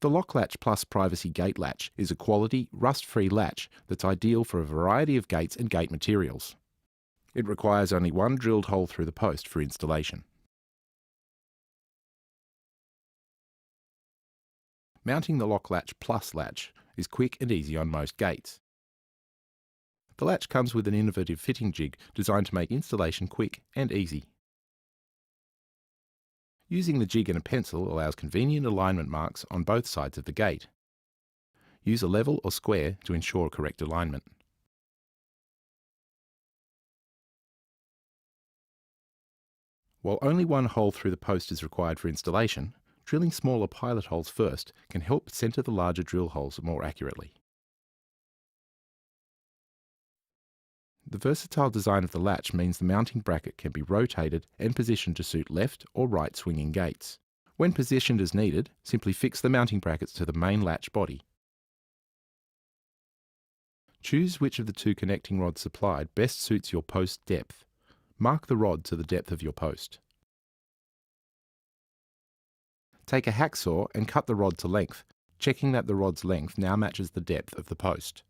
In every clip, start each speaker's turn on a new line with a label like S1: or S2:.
S1: The LokkLatch Plus privacy gate latch is a quality, rust-free latch that's ideal for a variety of gates and gate materials. It requires only one drilled hole through the post for installation. Mounting the LokkLatch Plus latch is quick and easy on most gates. The latch comes with an innovative fitting jig designed to make installation quick and easy. Using the jig and a pencil allows convenient alignment marks on both sides of the gate. Use a level or square to ensure correct alignment. While only one hole through the post is required for installation, drilling smaller pilot holes first can help center the larger drill holes more accurately. The versatile design of the latch means the mounting bracket can be rotated and positioned to suit left or right swinging gates. When positioned as needed, simply fix the mounting brackets to the main latch body. Choose which of the two connecting rods supplied best suits your post depth. Mark the rod to the depth of your post. Take a hacksaw and cut the rod to length, checking that the rod's length now matches the depth of the post.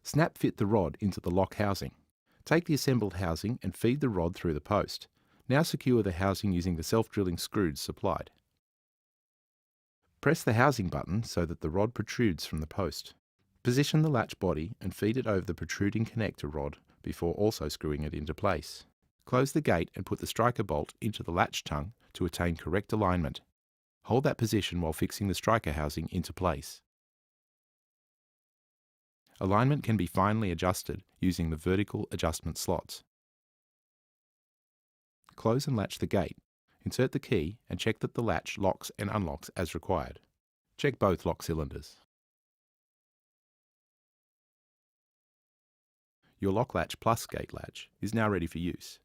S1: Snap fit the rod into the lock housing. Take the assembled housing and feed the rod through the post. Now secure the housing using the self-drilling screws supplied. Press the housing button so that the rod protrudes from the post. Position the latch body and feed it over the protruding connector rod before also screwing it into place. Close the gate and put the striker bolt into the latch tongue to attain correct alignment. Hold that position while fixing the striker housing into place. Alignment can be finely adjusted using the vertical adjustment slots. Close and latch the gate. Insert the key and check that the latch locks and unlocks as required. Check both lock cylinders. Your LokkLatch Plus gate latch is now ready for use.